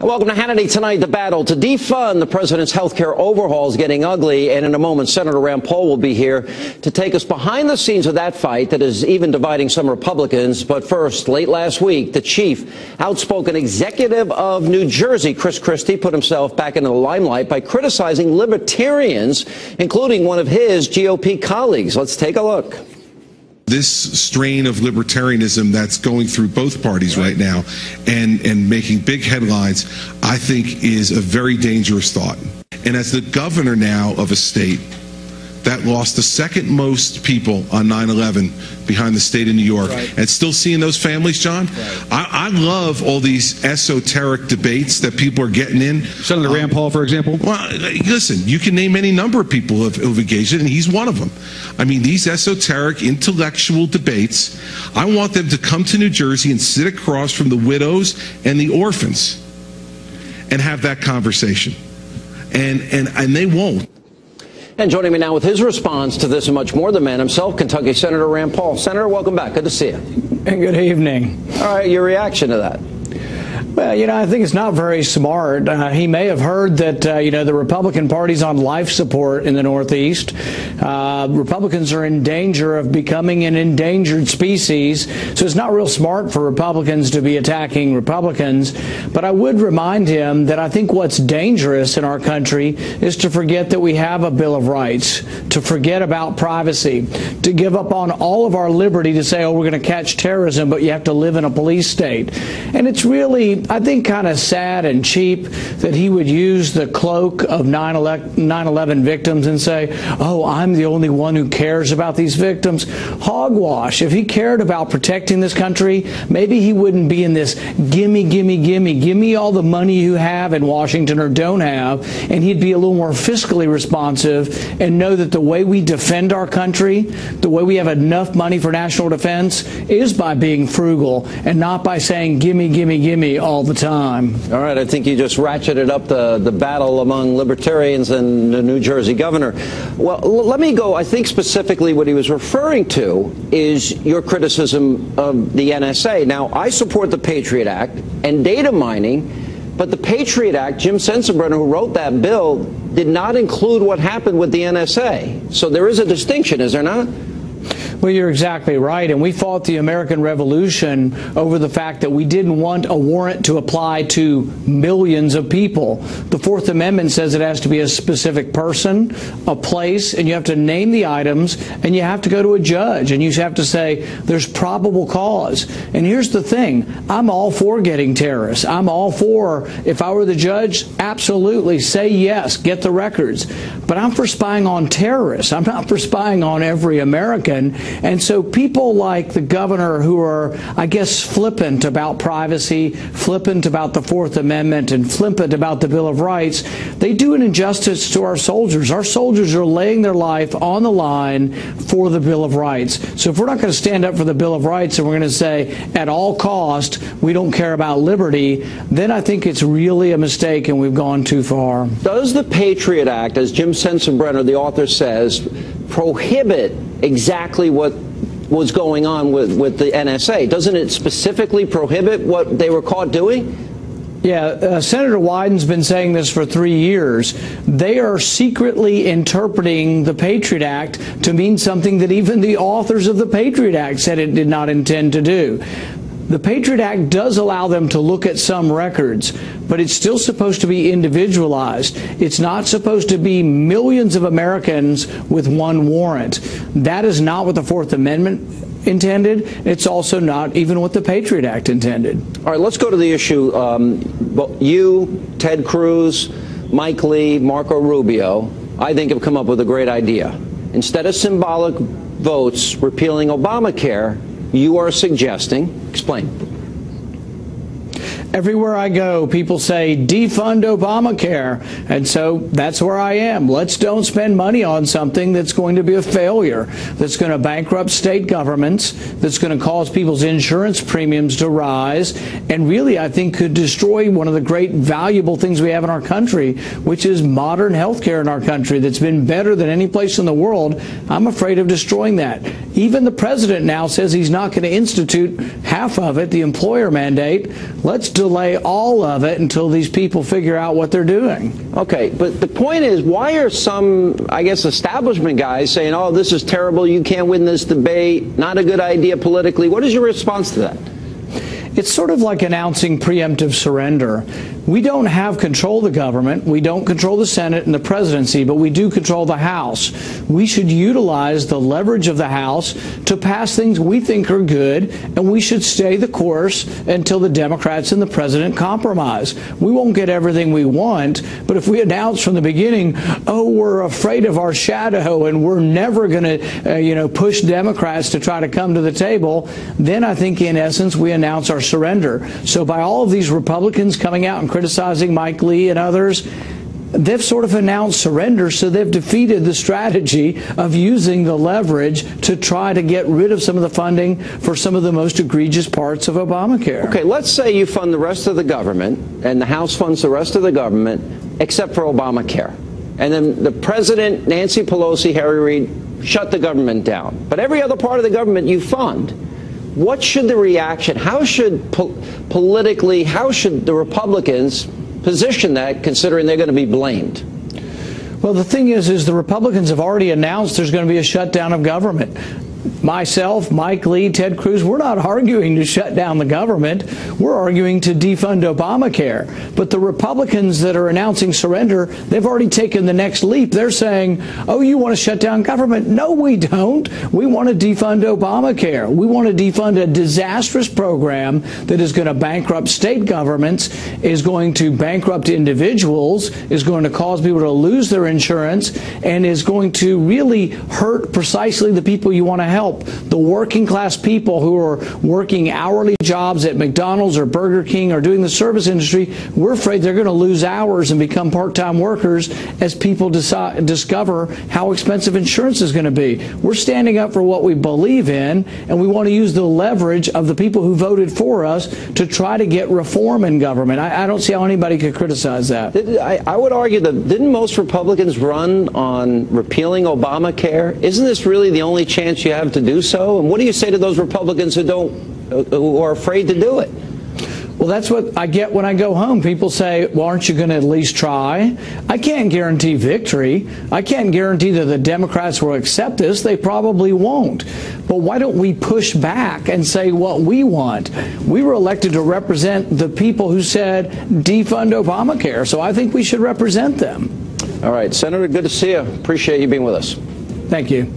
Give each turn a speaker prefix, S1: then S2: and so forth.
S1: Welcome to Hannity Tonight. The battle to defund the president's health care overhaul is getting ugly, and in a moment, Senator Rand Paul will be here to take us behind the scenes of that fight that is even dividing some Republicans. But first, late last week, the chief, outspoken executive of New Jersey, Christie, put himself back into the limelight by criticizing libertarians, including one of his GOP colleagues. Let's take a look.
S2: This strain of libertarianism that's going through both parties right now and making big headlines, I think is a very dangerous thought. And as the governor now of a state that lost the second most people on 9/11 behind the state of New York, and still seeing those families, John, I love all these esoteric debates that people are getting in.
S3: Senator Rand Paul, for example?
S2: Well, listen, you can name any number of people who've engaged in it, and he's one of them. I mean, these esoteric intellectual debates, I want them to come to New Jersey and sit across from the widows and the orphans and have that conversation. And they won't.
S1: And joining me now with his response to this and much more, the man himself, Kentucky Senator Rand Paul. Senator, welcome back. Good to see you.
S4: And good evening.
S1: All right, your reaction to that?
S4: Well, I think it's not very smart. He may have heard that, the Republican Party's on life support in the Northeast. Republicans are in danger of becoming an endangered species. So it's not real smart for Republicans to be attacking Republicans. But I would remind him that I think what's dangerous in our country is to forget that we have a Bill of Rights, to forget about privacy, to give up on all of our liberty to say, oh, we're going to catch terrorism, but you have to live in a police state. And it's really, I think, kind of sad and cheap that he would use the cloak of 9/11 victims and say, oh, I'm the only one who cares about these victims. Hogwash. If he cared about protecting this country, maybe he wouldn't be in this gimme, gimme, gimme, gimme all the money you have in Washington or don't have, and he'd be a little more fiscally responsive and know that the way we defend our country, the way we have enough money for national defense, is by being frugal and not by saying gimme, gimme, gimme all the time.
S1: All right, I think you just ratcheted up the battle among libertarians and the New Jersey governor. Well, let me go. I think specifically what he was referring to is your criticism of the NSA. Now, I support the Patriot Act and data mining, but the Patriot Act, Jim Sensenbrenner, who wrote that bill, did not include what happened with the NSA. So there is a distinction, is there not?
S4: Well, you're exactly right. And we fought the American Revolution over the fact that we didn't want a warrant to apply to millions of people. The Fourth Amendment says it has to be a specific person, a place, and you have to name the items, and you have to go to a judge, and you have to say there's probable cause. And here's the thing. I'm all for getting terrorists. I'm all for, if I were the judge, absolutely say yes, get the records. But I'm for spying on terrorists. I'm not for spying on every American. And so people like the governor who are, I guess, flippant about privacy, flippant about the Fourth Amendment, and flippant about the Bill of Rights, they do an injustice to our soldiers. Our soldiers are laying their life on the line for the Bill of Rights. So if we're not going to stand up for the Bill of Rights and we're going to say at all cost we don't care about liberty, then I think it's really a mistake and we've gone too far.
S1: Does the Patriot Act, as Jim Sensenbrenner, the author, says, prohibit exactly what was going on with the NSA? Doesn't it specifically prohibit what they were caught doing?
S4: Yeah, Senator Wyden's been saying this for 3 years. They are secretly interpreting the Patriot Act to mean something that even the authors of the Patriot Act said it did not intend to do. The Patriot Act does allow them to look at some records, but it's still supposed to be individualized. It's not supposed to be millions of Americans with one warrant. That is not what the Fourth Amendment intended. It's also not even what the Patriot Act intended.
S1: All right, let's go to the issue. You, Ted Cruz, Mike Lee, Marco Rubio, I think have come up with a great idea. Instead of symbolic votes repealing Obamacare, you are suggesting, explain.
S4: Everywhere I go, people say, defund Obamacare. And so that's where I am. Let's don't spend money on something that's going to be a failure, that's going to bankrupt state governments, that's going to cause people's insurance premiums to rise, and really, I think, could destroy one of the great valuable things we have in our country, which is modern health care in our country that's been better than any place in the world. I'm afraid of destroying that. Even the president now says he's not going to institute half of it, the employer mandate. Let's delay all of it until these people figure out what they're doing.
S1: Okay, but the point is, why are some, I guess, establishment guys saying, oh, this is terrible, you can't win this debate, not a good idea politically? What is your response to that?
S4: It's sort of like announcing preemptive surrender. We don't have control of the government. We don't control the Senate and the presidency, but we do control the House. We should utilize the leverage of the House to pass things we think are good, and we should stay the course until the Democrats and the president compromise. We won't get everything we want, but if we announce from the beginning, oh, we're afraid of our shadow and we're never going to, push Democrats to try to come to the table, then I think in essence we announce our surrender. So by all of these Republicans coming out and criticizing Mike Lee and others, they've sort of announced surrender, so they've defeated the strategy of using the leverage to try to get rid of some of the funding for some of the most egregious parts of Obamacare.
S1: Okay, let's say you fund the rest of the government, and the House funds the rest of the government, except for Obamacare. And then the president, Nancy Pelosi, Harry Reid, shut the government down. But every other part of the government you fund. What should the reaction, how should politically, how should the Republicans position that, considering they're going to be blamed?
S4: Well, the thing is the Republicans have already announced there's going to be a shutdown of government. Myself, Mike Lee, Ted Cruz, we're not arguing to shut down the government. We're arguing to defund Obamacare. But the Republicans that are announcing surrender, they've already taken the next leap. They're saying, oh, you want to shut down government? No, we don't. We want to defund Obamacare. We want to defund a disastrous program that is going to bankrupt state governments, is going to bankrupt individuals, is going to cause people to lose their insurance, and is going to really hurt precisely the people you want to help. The working class people who are working hourly jobs at McDonald's or Burger King or doing the service industry, we're afraid they're going to lose hours and become part-time workers as people discover how expensive insurance is going to be. We're standing up for what we believe in, and we want to use the leverage of the people who voted for us to try to get reform in government. I don't see how anybody could criticize that.
S1: I would argue that didn't most Republicans run on repealing Obamacare? Isn't this really the only chance you have to do so? And what do you say to those Republicans who are afraid to do it?
S4: Well, that's what I get when I go home. People say, well, aren't you going to at least try? I can't guarantee victory. I can't guarantee that the Democrats will accept this. They probably won't. But why don't we push back and say what we want? We were elected to represent the people who said defund Obamacare. So I think we should represent them.
S1: All right, Senator, good to see you. Appreciate you being with us.
S4: Thank you.